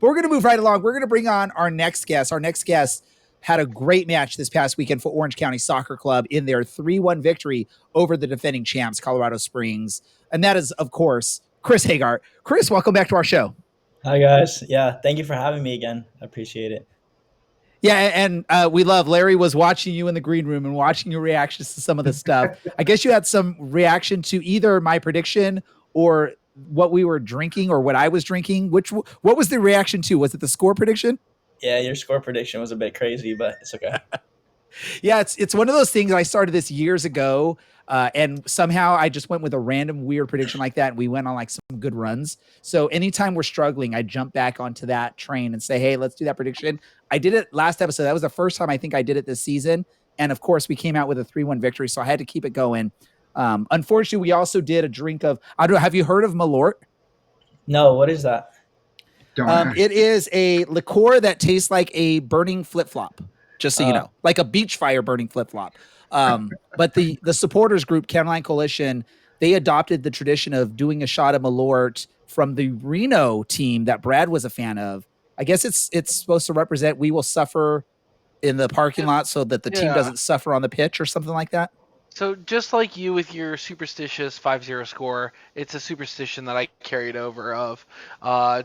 But we're going to move right along. We're going to bring on our next guest. Our next guest had a great match this past weekend for Orange County Soccer Club in their 3-1 victory over the defending champs, Colorado Springs. And that is, of course, Chris Hegardt. Chris, welcome back to our show. Hi, guys. Yeah, thank you for having me again. I appreciate it. Yeah, and we love Larry was watching you in the green room and watching your reactions to some of the stuff. I guess you had some reaction to either my prediction or what we were drinking or what I was drinking. What was the reaction to? Was it the score prediction? Yeah, your score prediction was a bit crazy, but it's okay. Yeah, it's one of those things. I started this years ago, and somehow I just went with a random weird prediction like that, and we went on like some good runs. So anytime we're struggling, I jump back onto that train and say, hey, let's do that prediction. I did it last episode. That was the first time I think I did it this season. And of course, we came out with a 3-1 victory, so I had to keep it going. Unfortunately, we also did a drink of, I don't know, have you heard of Malort? No, what is that? It is a liqueur that tastes like a burning flip-flop. Just so you know, like a beach fire burning flip-flop. But the supporters group, County Coalition, they adopted the tradition of doing a shot of Malort from the Reno team that Brad was a fan of. I guess it's supposed to represent we will suffer in the parking lot so that the team doesn't suffer on the pitch or something like that. So just like you with your superstitious 5-0 score, it's a superstition that I carried over of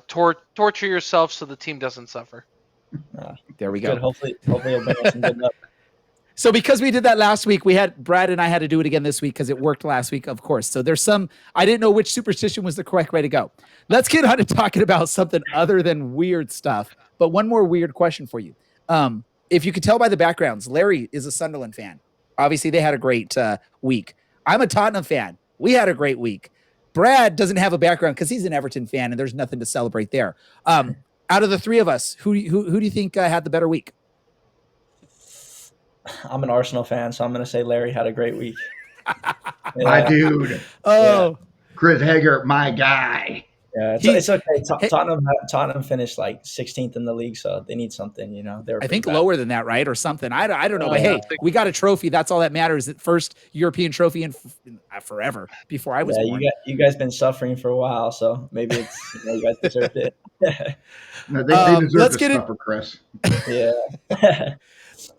torture yourself so the team doesn't suffer. There we go. Good. Hopefully it'll bring us some good luck. So because we did that last week, Brad and I had to do it again this week because it worked last week, of course. So there's I didn't know which superstition was the correct way to go. Let's get on to talking about something other than weird stuff. But one more weird question for you. If you could tell by the backgrounds, Larry is a Sunderland fan. Obviously, they had a great week. I'm a Tottenham fan. We had a great week. Brad doesn't have a background because he's an Everton fan, and there's nothing to celebrate there. Out of the three of us, who do you think had the better week? I'm an Arsenal fan, so I'm going to say Larry had a great week. My dude. Oh. Yeah. Chris Hegardt, my guy. Yeah, it's okay. Tottenham finished like 16th in the league, so they need something, you know. I think lower than that, right? Or something. I don't know. But hey, we got a trophy. That's all that matters. The first European trophy in forever before I was born. You guys been suffering for a while, so maybe it's you guys deserved it. No, they deserve to suffer, Chris. Yeah.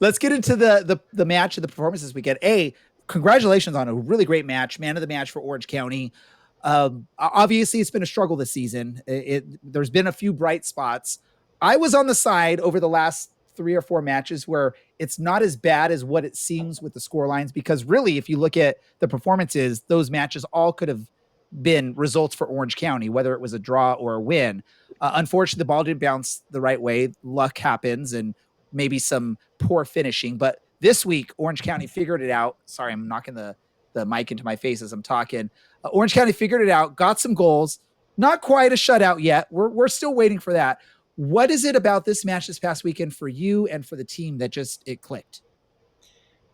Let's get into the match of the performance this weekend. Congratulations on a really great match. Man of the match for Orange County. Obviously, it's been a struggle this season. There's been a few bright spots. I was on the side over the last 3 or 4 matches where it's not as bad as what it seems with the score lines, because really, if you look at the performances, those matches all could have been results for Orange County, whether it was a draw or a win. Unfortunately, the ball didn't bounce the right way. Luck happens and maybe some poor finishing. But this week, Orange County figured it out. Sorry, I'm knocking the mic into my face as I'm talking. Orange County figured it out, got some goals. Not quite a shutout yet. We're still waiting for that. What is it about this match this past weekend for you and for the team that just it clicked?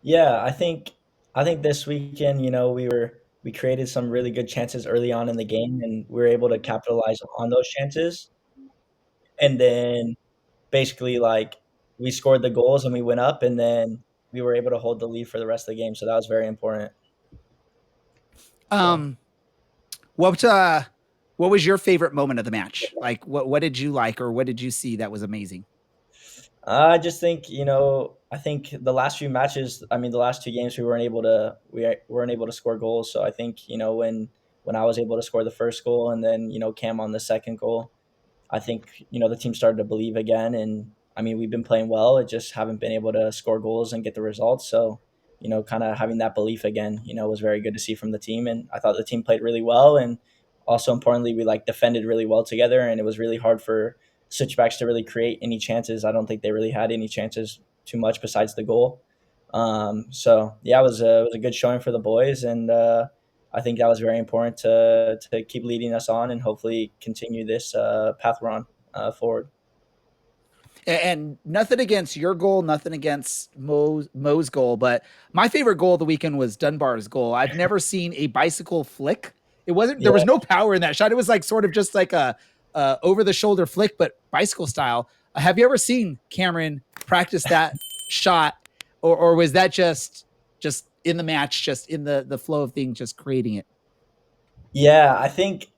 Yeah, I think this weekend, you know, we created some really good chances early on in the game, and we were able to capitalize on those chances. And then basically, like, we scored the goals and we went up, and then we were able to hold the lead for the rest of the game. So that was very important. What was your favorite moment of the match? Like, what did you like, or what did you see that was amazing? I just think, you know, I think the last few matches, I mean, the last 2 games, we weren't able to score goals. So I think, you know, when I was able to score the first goal, and then, you know, Cam on the second goal, I think, you know, the team started to believe again. And I mean, we've been playing well. It just haven't been able to score goals and get the results. So, you know, kind of having that belief again, you know, was very good to see from the team. And I thought the team played really well. And also importantly, we like defended really well together. And it was really hard for Switchbacks to really create any chances. I don't think they really had any chances too much besides the goal. So yeah, it was a good showing for the boys. And I think that was very important to keep leading us on and hopefully continue this path we're on forward. And nothing against your goal, nothing against Mo's goal, but my favorite goal of the weekend was Dunbar's goal. I've never seen a bicycle flick. It wasn't, there was no power in that shot. It was like sort of just like a over the shoulder flick, but bicycle style. Have you ever seen Cameron practice that shot, or was that just in the match, just in the flow of things, just creating it? Yeah, I think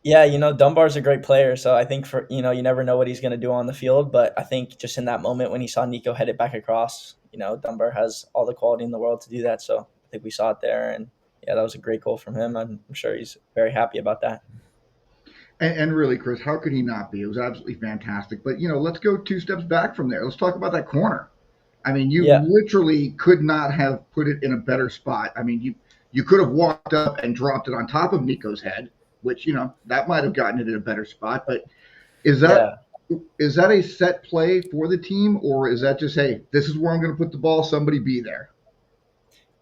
Yeah, Dunbar's a great player, so I think you never know what he's going to do on the field, but I think just in that moment when he saw Nico head it back across, Dunbar has all the quality in the world to do that, so I think we saw it there, and yeah, that was a great goal from him. I'm sure he's very happy about that. And really, Chris, how could he not be? It was absolutely fantastic. But, let's go 2 steps back from there. Let's talk about that corner. I mean, you Yeah. literally could not have put it in a better spot. I mean, you could have walked up and dropped it on top of Nico's head, which, that might have gotten it in a better spot. But is that is that a set play for the team, or is that just, hey, this is where I'm going to put the ball, somebody be there?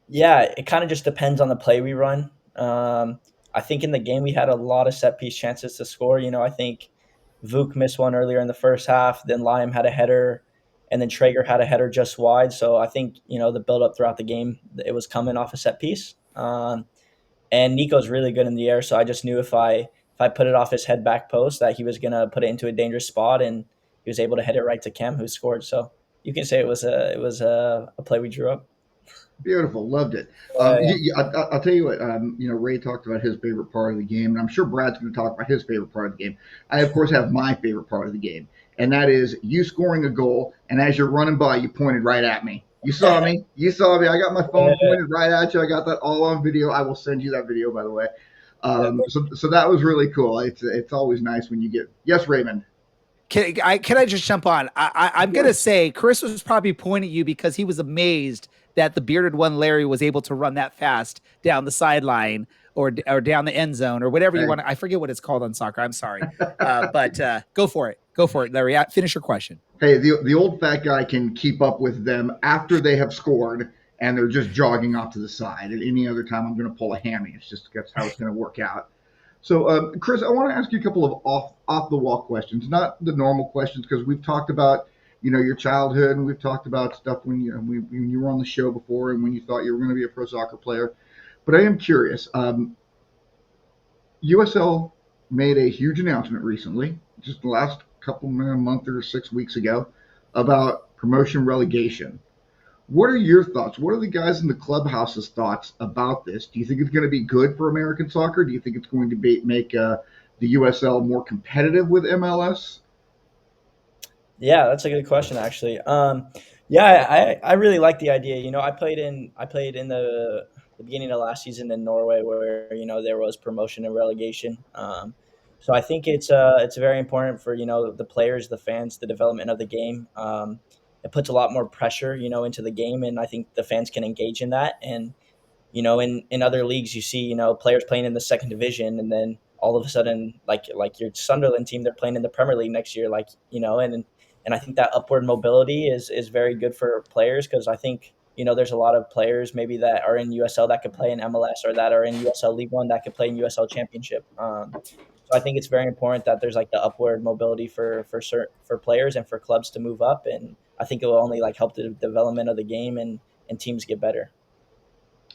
Yeah, it kind of just depends on the play we run. I think in the game we had a lot of set piece chances to score. I think Vuk missed one earlier in the first half. Then Liam had a header, and then Traeger had a header just wide. So I think the build up throughout the game it was coming off a set piece. And Nico's really good in the air, so I just knew if I put it off his head back post that he was gonna put it into a dangerous spot, and he was able to hit it right to Cam, who scored. So you can say it was a play we drew up. Beautiful, loved it. Yeah. I'll tell you what. Ray talked about his favorite part of the game, and I'm sure Brad's going to talk about his favorite part of the game. I, of course, have my favorite part of the game, and that is you scoring a goal, and as you're running by, you pointed right at me. You saw me. You saw me. I got my phone pointed right at you. I got that all on video. I will send you that video, by the way. So that was really cool. It's always nice when you get. Yes, Raymond. Can I just jump on? I'm going to say Chris was probably pointing at you because he was amazed that the bearded one, Larry, was able to run that fast down the sideline or down the end zone or whatever you want. I forget what it's called on soccer. I'm sorry. But go for it. Go for it, Larry. Finish your question. Hey, the old fat guy can keep up with them after they have scored and they're just jogging off to the side. At any other time, I'm going to pull a hammy. That's how it's going to work out. So, Chris, I want to ask you a couple of off the wall questions, not the normal questions, because we've talked about your childhood, and we've talked about stuff when you were on the show before, and when you thought you were going to be a pro soccer player. But I am curious. USL made a huge announcement recently, just the last month or 6 weeks ago, about promotion relegation. What are your thoughts? What are the guys in the clubhouse's thoughts about this? Do you think it's going to be good for American soccer? Do you think it's going to make the USL more competitive with MLS? Yeah, that's a good question, actually. Yeah, I really like the idea. I played in the beginning of last season in Norway, where there was promotion and relegation. So I think it's very important for the players, the fans, the development of the game. It puts a lot more pressure into the game, and I think the fans can engage in that. And in other leagues, you see players playing in the second division, and then all of a sudden, like your Sunderland team, they're playing in the Premier League next year, and I think that upward mobility is very good for players, because I think there's a lot of players maybe that are in USL that could play in MLS, or that are in USL League One that could play in USL Championship. So I think it's very important that there's like the upward mobility for players and for clubs to move up, and I think it will only help the development of the game, and teams get better.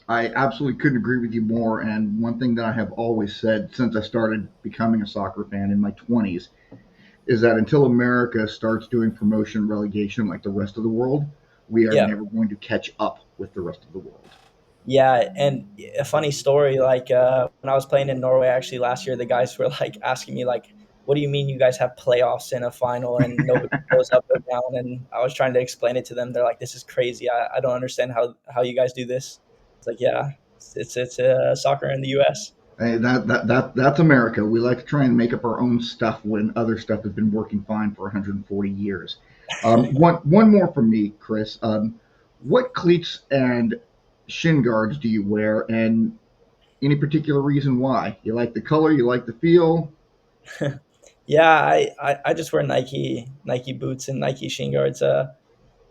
I absolutely couldn't agree with you more. And one thing that I have always said since I started becoming a soccer fan in my 20s is that until America starts doing promotion relegation like the rest of the world, we are never going to catch up with the rest of the world. Yeah, and a funny story, when I was playing in Norway actually last year, the guys were asking me what do you mean you guys have playoffs in a final and nobody goes up or down? And I was trying to explain it to them. They're like, this is crazy. I don't understand how you guys do this. It's like, yeah, it's soccer in the U.S. Hey, that's America. We like to try and make up our own stuff when other stuff has been working fine for 140 years. One more from me, Chris. What cleats and shin guards do you wear, and any particular reason why? You like the color? You like the feel? Yeah, I just wear Nike boots and Nike shin guards.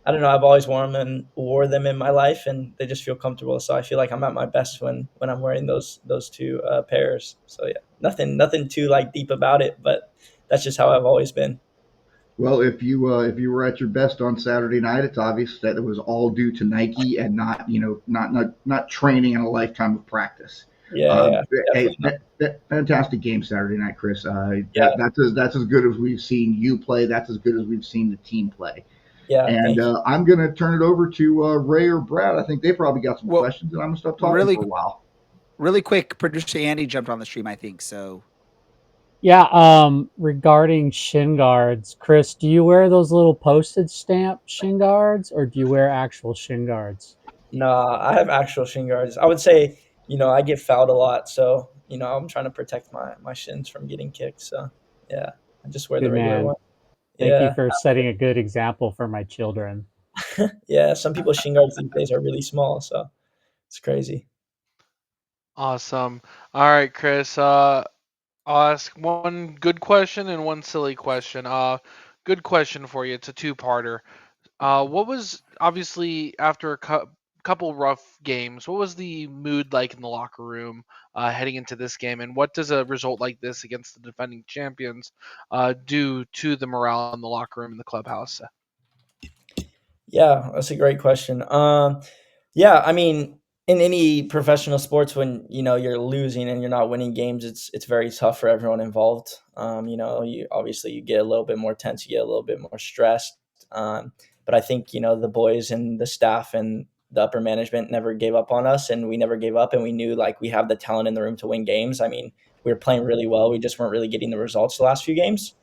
I don't know. I've always wore them in my life, and they just feel comfortable. So I feel like I'm at my best when I'm wearing those two pairs. So yeah, nothing too deep about it, but that's just how I've always been. Well, if you were at your best on Saturday night, it's obvious that it was all due to Nike and not training and a lifetime of practice. Yeah, hey, fantastic game Saturday night, Chris. Yeah. That's as good as we've seen you play. That's as good as we've seen the team play. Yeah, and I'm going to turn it over to Ray or Brad. I think they probably got some questions, and I'm going to stop talking for a while. Really quick, producer Andy jumped on the stream, I think. So Regarding shin guards, Chris, do you wear those little postage stamp shin guards or do you wear actual shin guards? No, I have actual shin guards. I would say, I get fouled a lot, so I'm trying to protect my shins from getting kicked. So yeah, I just wear the Good regular man. one. Thank you Yeah, for setting a good example for my children. yeah. Some people's shin guards these days are really small, so it's crazy. Awesome. All right, Chris. I'll ask one good question and one silly question. Good question for you. It's a two-parter. What was obviously after couple rough games? What was the mood like in the locker room heading into this game, and what does a result like this against the defending champions do to the morale in the locker room in the clubhouse? Yeah, that's a great question. Yeah, I mean, in any professional sports, when you're losing and you're not winning games, it's very tough for everyone involved. You obviously you get a little bit more tense, you get a little bit more stressed. But I think the boys and the staff and the upper management never gave up on us, and we never gave up, and we knew like we have the talent in the room to win games. I mean, we were playing really well, we just weren't really getting the results the last few games.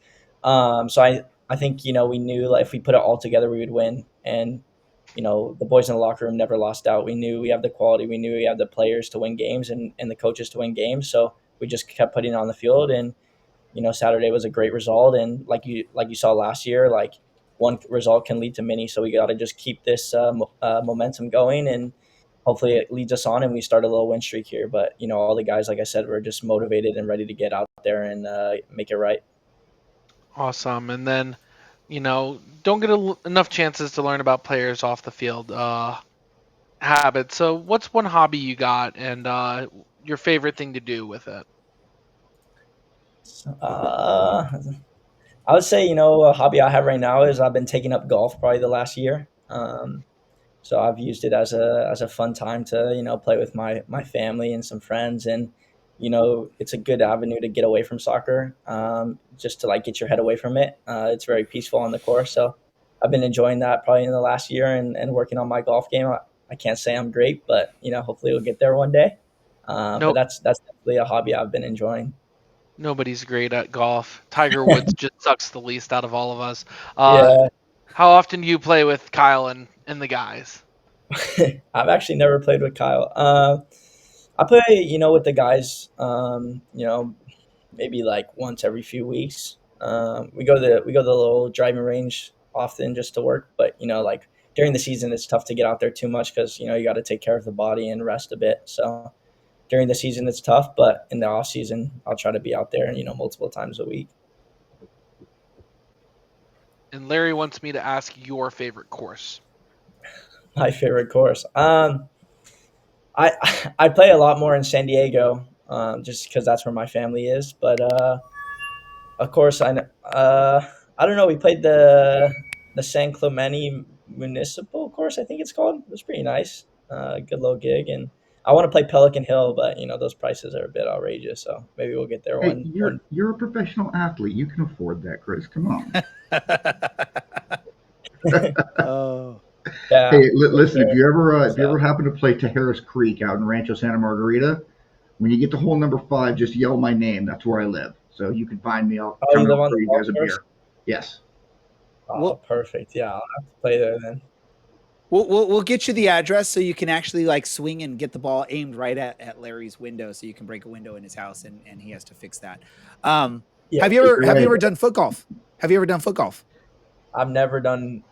So I think we knew like if we put it all together, we would win, and the boys in the locker room never lost out. We knew we have the quality, we knew we have the players to win games and the coaches to win games. So we just kept putting it on the field, and Saturday was a great result. And like you saw last year, like one result can lead to many. So we got to just keep this momentum going, and hopefully it leads us on and we start a little win streak here. But all the guys, like I said, were just motivated and ready to get out there and make it right. Awesome. And then, don't get enough chances to learn about players off the field habits. So, what's one hobby you got, and your favorite thing to do with it? Uh, I would say, a hobby I have right now is I've been taking up golf probably the last year. So I've used it as a fun time to play with my family and some friends, and it's a good avenue to get away from soccer, just to like get your head away from it. It's very peaceful on the course, so I've been enjoying that probably in the last year and working on my golf game. I can't say I'm great, but hopefully we'll get there one day. But Nope. that's definitely a hobby I've been enjoying. Nobody's great at golf. Tiger Woods just sucks the least out of all of us. Yeah, How often do you play with Kyle and the guys? I've actually never played with Kyle. I play, with the guys. Maybe like once every few weeks. We go to the little driving range often just to work, but like during the season, it's tough to get out there too much because you got to take care of the body and rest a bit. So during the season, it's tough, but in the off season, I'll try to be out there, multiple times a week. And Larry wants me to ask your favorite course. My favorite course. I I play a lot more in San Diego, just because that's where my family is. But of course, I don't know. We played the San Clemente Municipal course, I think it's called. It was pretty nice. Good little gig, and I want to play Pelican Hill, but those prices are a bit outrageous. So maybe we'll get there Hey, one you're one. you're a professional athlete. You can afford that, Chris. Come on. Oh, Yeah, Hey, for listen. If sure. you ever So, happen to play Tejeras Creek out in Rancho Santa Margarita, when you get to hole number 5, just yell my name. That's where I live. So you can find me. I'll oh, come you and live I'll on throw the you golf guys a course? beer. Yes. Oh, we'll perfect. Yeah, I'll have to play there then. we'll get you the address so you can actually like swing and get the ball aimed right at Larry's window, so you can break a window in his house, and he has to fix that. Um, Yeah, have you you're ever have you right. ever done foot golf? Have you ever done foot golf? I've never done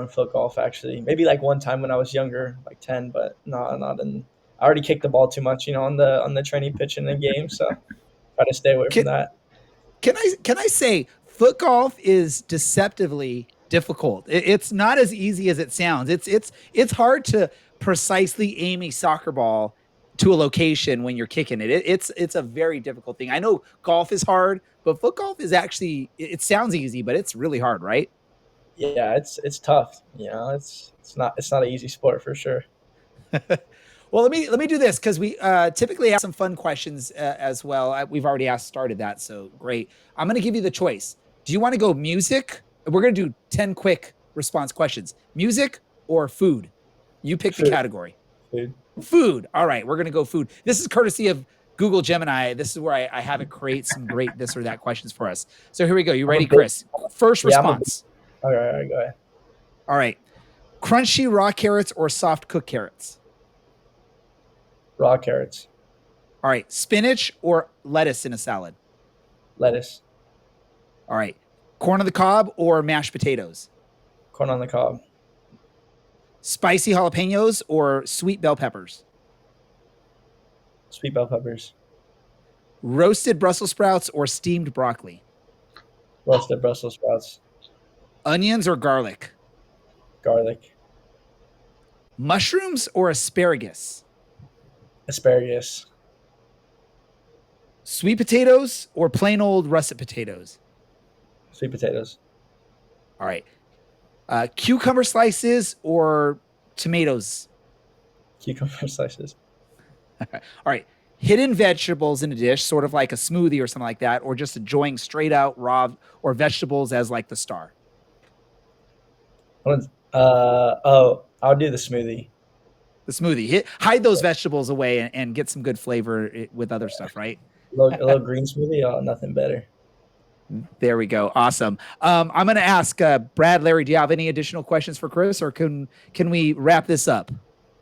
foot golf actually. Maybe like one time when I was younger, like 10, but no, not in. I already kicked the ball too much, on the training pitch in the game, so try to stay away from Can, that. can I say foot golf is deceptively difficult. It's not as easy as it sounds. It's hard to precisely aim a soccer ball to a location when you're kicking it. It's a very difficult thing. I know golf is hard, but foot golf is actually it sounds easy, but it's really hard, right? Yeah, it's tough. It's not an easy sport for sure. Well, let me do this because we typically have some fun questions as well. We've already started that, so great. I'm going to give you the choice. Do you want to go music? We're going to do 10 quick response questions. Music or food? You pick the Food, category. food. Food. All right, we're going to go food. This is courtesy of Google Gemini. This is where I have it create some great this or that questions for us. So here we go. You I'm a ready, big- Chris? First Yeah, I'm a response. All right, go ahead. All right. Crunchy raw carrots or soft cooked carrots? Raw carrots, All right. Spinach or lettuce in a salad? lettuce, All right. Corn on the cob or mashed potatoes? corn on the cob, Spicy jalapenos or sweet bell peppers? sweet bell peppers, Roasted Brussels sprouts or steamed broccoli? roasted Brussels sprouts, Onions or garlic? garlic, Mushrooms or asparagus? asparagus, Sweet potatoes or plain old russet potatoes? sweet potatoes, All right. Cucumber slices or tomatoes? cucumber slices, All right. Hidden vegetables in a dish, sort of like a smoothie or something like that, or just enjoying straight out raw or vegetables as like the star? I'll do the smoothie. The smoothie. Hide those vegetables away and get some good flavor with other stuff, right? A little green smoothie. Oh, nothing better. There we go. Awesome. I'm going to ask Brad, Larry, do you have any additional questions for Chris, or can we wrap this up?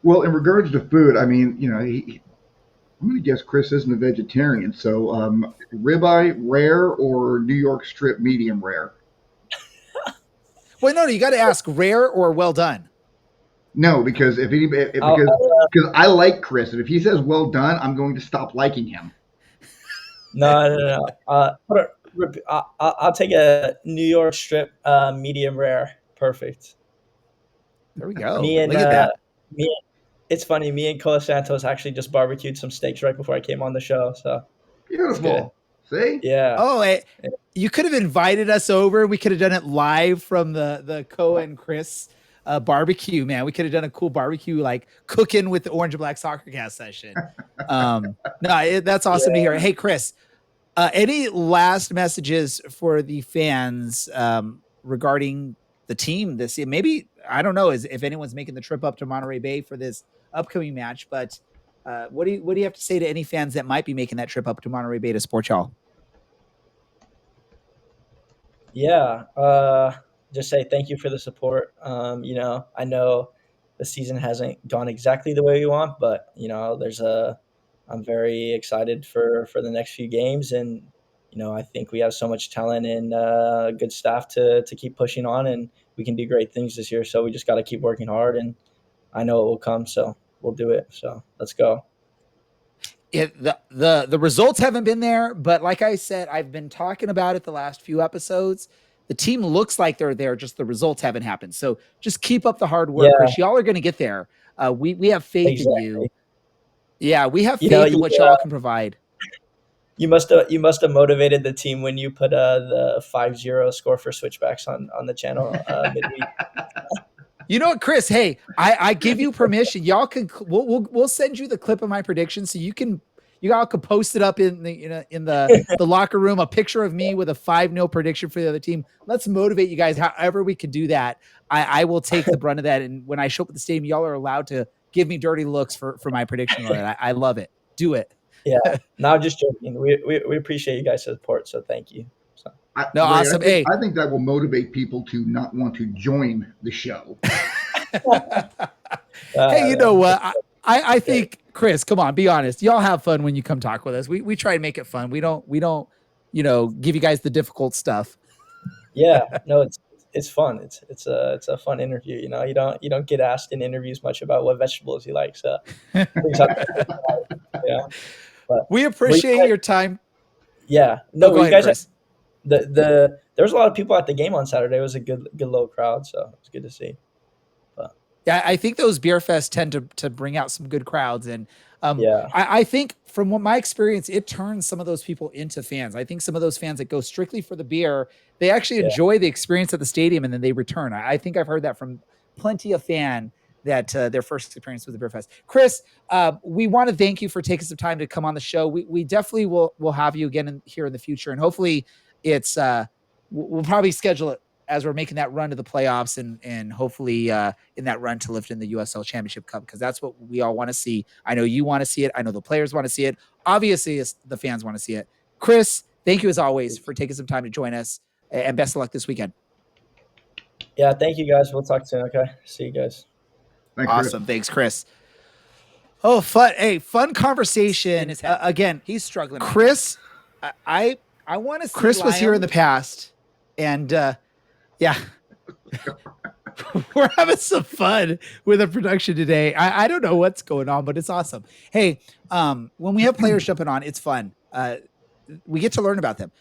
Well, in regards to food, I mean, I'm going to guess Chris isn't a vegetarian. So ribeye rare or New York strip medium rare? Well, no, you got to ask rare or well done. No, because because I like Chris, and if he says well done, I'm going to stop liking him. No. I'll take a New York strip medium rare. Perfect. There we go. Me and Look at that. it's funny. Me and Cola Santos actually just barbecued some steaks right before I came on the show. So Beautiful. See? yeah. Oh, you could have invited us over. We could have done it live from the Koa and Chris barbecue, man. We could have done a cool barbecue, like cooking with the Orange and Black Soccer Cast session. That's awesome to hear. Hey, Chris, any last messages for the fans regarding the team this year? Maybe, I don't know if anyone's making the trip up to Monterey Bay for this upcoming match, but what do you have to say to any fans that might be making that trip up to Monterey Bay to support y'all? Yeah. Just say thank you for the support. I know the season hasn't gone exactly the way we want, but I'm very excited for the next few games, and I think we have so much talent and good staff to keep pushing on, and we can do great things this year. So we just got to keep working hard, and I know it will come. So we'll do it. So let's go. The results haven't been there, but like I said, I've been talking about it the last few episodes. The team looks like they're there, just the results haven't happened. So just keep up the hard work, Chris. Y'all are going to get there. We have faith in you. Yeah, we have faith in what y'all can provide. You must have motivated the team when you put the 5-0 score for switchbacks on the channel midweek. You know what, Chris? Hey, I give you permission. Y'all can we'll send you the clip of my prediction so you all can post it up in the locker room, a picture of me with a 5-0 prediction for the other team. Let's motivate you guys. However we can do that, I will take the brunt of that. And when I show up at the stadium, y'all are allowed to give me dirty looks for my prediction on it. I love it. Do it. Yeah. No, just joking. We appreciate you guys' support, so thank you. So. Awesome. I think that will motivate people to not want to join the show. Hey, you know what? I think, Chris, come on, be honest. Y'all have fun when you come talk with us. We try to make it fun. We don't give you guys the difficult stuff. Yeah, no, it's fun. It's a fun interview. You don't get asked in interviews much about what vegetables you like. So yeah. But we appreciate your time. Yeah. No, go ahead, Chris. There was a lot of people at the game on Saturday. It was a good low crowd, so it was good to see. But yeah, I think those beer fests tend to bring out some good crowds, and I think from what my experience, it turns some of those people into fans. I think some of those fans that go strictly for the beer, they actually enjoy the experience at the stadium, and then they return. I think I've heard that from plenty of fan that their first experience with the beer fest. Chris, we want to thank you for taking some time to come on the show. We definitely will have you again here in the future, and hopefully it's we'll probably schedule it as we're making that run to the playoffs and hopefully in that run to lift in the USL Championship Cup, because that's what we all want to see. I know you want to see it. I know the players want to see it. obviously the fans want to see it. Chris, thank you as always for taking some time to join us, and best of luck this weekend. Yeah, thank you guys. We'll talk soon. Okay, see you guys. Thanks, Chris. Awesome. Thanks, Chris. Oh, fun. Hey, fun conversation. Again, He's struggling. Chris, I want to see Chris was here in the Liam- past, and yeah, we're having some fun with the production today. I don't know what's going on, but it's awesome. Hey, when we have players jumping on, it's fun. We get to learn about them.